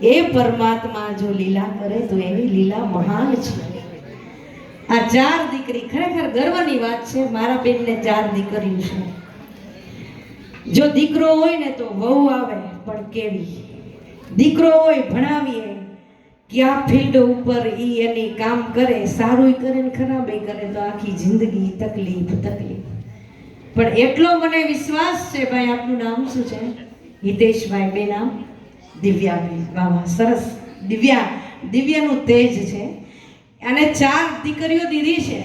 એ પરમાત્મા જો લીલા કરે તો એની લીલા મહાન છે. આ 4 દીકરી ખરેખર ગર્વની વાત છે. મારા બેનને 4 દીકરીઓ છે. જો દીકરો હોય ને તો વહુ આવે પણ કેવી, દીકરો હોય ભણાવીએ ક્યાં ફિલ્ડ ઉપર ઈ એની કામ કરે, સારું કરે ને ખરાબ કરે તો આખી જિંદગી તકલીફ. પણ એટલો મને વિશ્વાસ છે. ભાઈ આપનું નામ શું છે? હિતેશભાઈ. બે નામ? દિવ્યાબેન. વાહ વાહ, સરસ. દિવ્યાનું તેજ છે. અને 4 દીકરીઓ દીધી છે.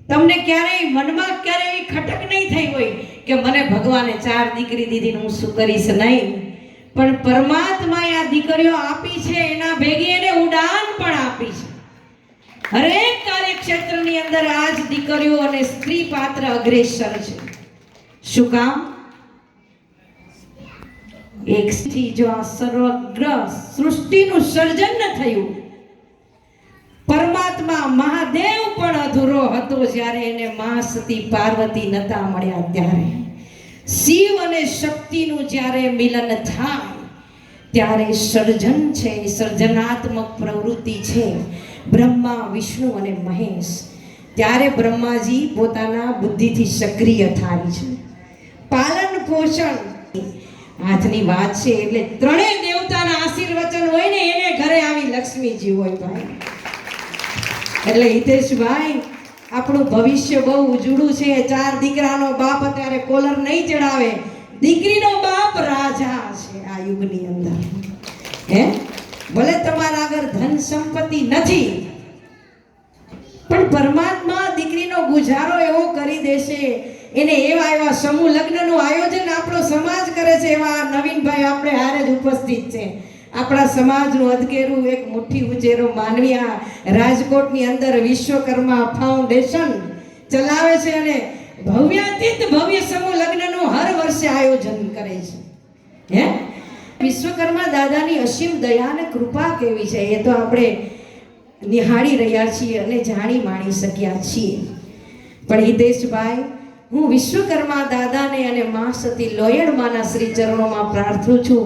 તમને ક્યારેય મનમાં ક્યારેય એવી ખટક નહીં થઈ હોય કે મને ભગવાને 4 દીકરી દીધી હું શું કરીશ? નહીં. પણ પરમાત્માએ આ દીકરીઓ આપી છે, એના ભેગી એને ઉડાન પણ આપી છે. હરેક કાર્યક્ષેત્રની અંદર આજ દીકરીઓ અને સ્ત્રી પાત્ર અગ્રેસર છે. શું કામ? એકથી જો આ સર્વગ્ર સૃષ્ટિનું સર્જન ન થયું, પરમાત્મા મહાદેવ પણ અધૂરો હતો જ્યારે એને મા સતી પાર્વતી નતા મળ્યા ત્યારે. શિવ અને શક્તિનું જ્યારે મિલન થાય ત્યારે સર્જન છે, સર્જનાત્મક પ્રવૃત્તિ છે. બ્રહ્મા, વિષ્ણુ અને મહેશ. ત્યારે બ્રહ્માજી પોતાના બુદ્ધિથી સક્રિય થાય છે. પાલન પોષણ હાથની વાત છે. એટલે ત્રણેય દેવતાના આશીર્વચન હોય ને એને ઘરે આવી લક્ષ્મીજી હોય ભાઈ. એટલે હિતેશભાઈ આપણું ભવિષ્ય બહુ ઉજળું છે. 4 દીકરાનો બાપ અત્યારે કોલર નહીં ચડાવે, દીકરીનો બાપ રાજા છે આ યુગની અંદર. હે ભલે તમારા આગળ ધન સંપત્તિ નથી, પણ પરમાત્મા દીકરીનો ગુજારો એવો કરી દેશે. એને એવા સમૂહ લગ્નનું આયોજન આપણો સમાજ કરે છે. એવા નવીનભાઈ આપણે હારે જ ઉપસ્થિત છે. આપણા સમાજનું અધકેરું એક મુઠ્ઠી ઉચેરો માનવી આ રાજકોટની અંદર વિશ્વકર્મા ફાઉન્ડેશન ચલાવે છે અને ભવ્યાતીત ભવ્ય સમૂહ લગ્નનું હર વર્ષે આયોજન કરે છે. હે વિશ્વકર્મા દાદાની અસીમ દયા અને કૃપા કેવી છે એ તો આપણે નિહાળી રહ્યા છીએ અને જાણી માણી શક્યા છીએ. પણ હિતેશભાઈ, હું વિશ્વકર્મા દાદાને અને મા સતી લોયણમાના શ્રી ચરણોમાં પ્રાર્થું છું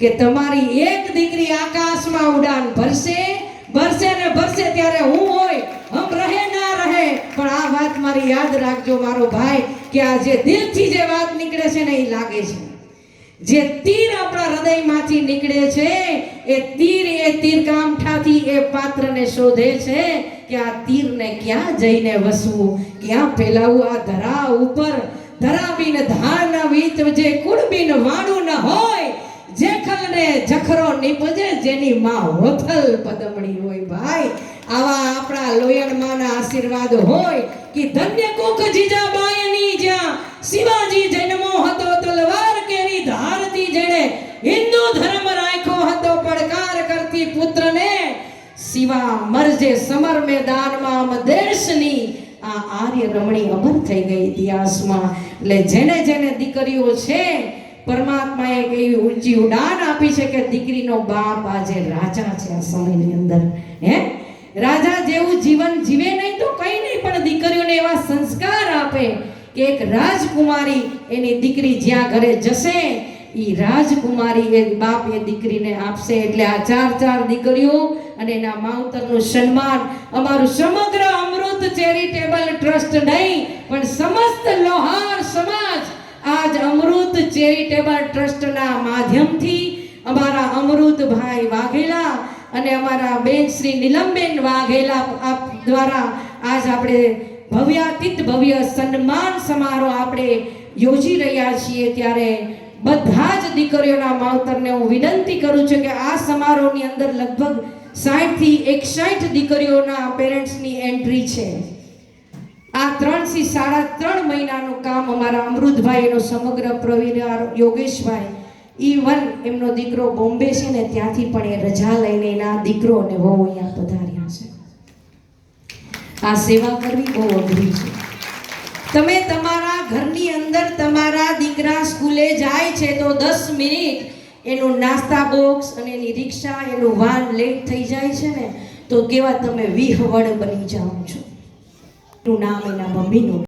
કે તમારી એક દીકરી આકાશમાં ઉડાન ભરશે ને ભરશે. ત્યારે હું હોય હમ રહે ના રહે, પણ આ વાત મારી યાદ રાખજો મારો ભાઈ કે આ જે દિલથી જે વાત નીકળે છે ને એ લાગે છે. જે તીર આપણા હૃદયમાંથી નીકળે છે એ તીરકામઠાથી એ પાત્રને શોધે છે કે આ તીરને ક્યાં જઈને વસવું, ક્યાં ફેલાવું. આ ધરા ઉપર ધરા બિન ધાર ન વીતજે, કુળ બિન વાડું ન હોય, જેખલને જખરો નીપજે જેની માં હોથલ પદમણી હોય. ભાઈ આવા આપણા લોયણમાના આશીર્વાદ હોય કે ધન્ય કુખ જીજાબાઈની જ્યાં શિવાજી જન્મો હતો, તલવાર કેરી ધારતી જેણે હિન્દુ ધર્મ રાખ્યો હતો, પડકાર કરતી પુત્રને શિવા મરજે સમર મેદાનમાં અમ દેશની આ આર્ય રમણી અમર થઈ ગઈ ઇતિહાસમાં. એટલે જેને દીકરીઓ છે પરમાત્માએ એવી ઊંચી ઉડાન આપી છે કે દીકરીનો બાપ આજે રાજા છે આ સમયની અંદર. હે રાજા જેવું જીવન જીવે નહીં તો કંઈ નહીં, પણ દીકરીઓને એવા સંસ્કાર આપે કે એક રાજકુમારી એની દીકરી જ્યાં ઘરે જશે એ રાજકુમારી એ બાપ એ દીકરીને આપશે. એટલે આ 4 દીકરીઓ અને એના માવતરનું સન્માન અમારું સમગ્ર અમૃત ચેરિટેબલ ટ્રસ્ટ નહીં પણ સમસ્ત લોહાર સમાજ આજ અમૃત ચેરિટેબલ ટ્રસ્ટના માધ્યમથી અમારા અમૃતભાઈ વાઘેલા અને અમારા બેન શ્રી નીલમબેન વાઘેલા આપ દ્વારા આજ આપણે ભવ્યાતીત ભવ્ય સન્માન સમારોહ આપણે યોજી રહ્યા છીએ. ત્યારે બધા જ દીકરીઓના માવતરને હું વિનંતી કરું છું કે આ સમારોહની અંદર લગભગ 60 થી 61 દીકરીઓના પેરેન્ટ્સની એન્ટ્રી છે. આ 3 થી 3.5 મહિનાનું કામ અમારા અમૃતભાઈ એનો સમગ્ર પ્રવીણ યોગેશભાઈ ઈ1 એમનો દીકરો બોમ્બે છે ને ત્યાંથી પણ એ રજા લઈને એના દીકરો અને વહુ અહીંયા પધાર્યા છે. આ સેવા કરવી બહુ અઘરી છે. તમે તમારા ઘરની અંદર તમારા દીકરા સ્કૂલે જાય છે તો 10 મિનિટ એનું નાસ્તા બોક્સ અને એની રિક્ષા એનું વાન લેટ થઈ જાય છે ને તો કેવા તમે વિહવળ બની જાઓ છો. નામ એના મમ્મીનું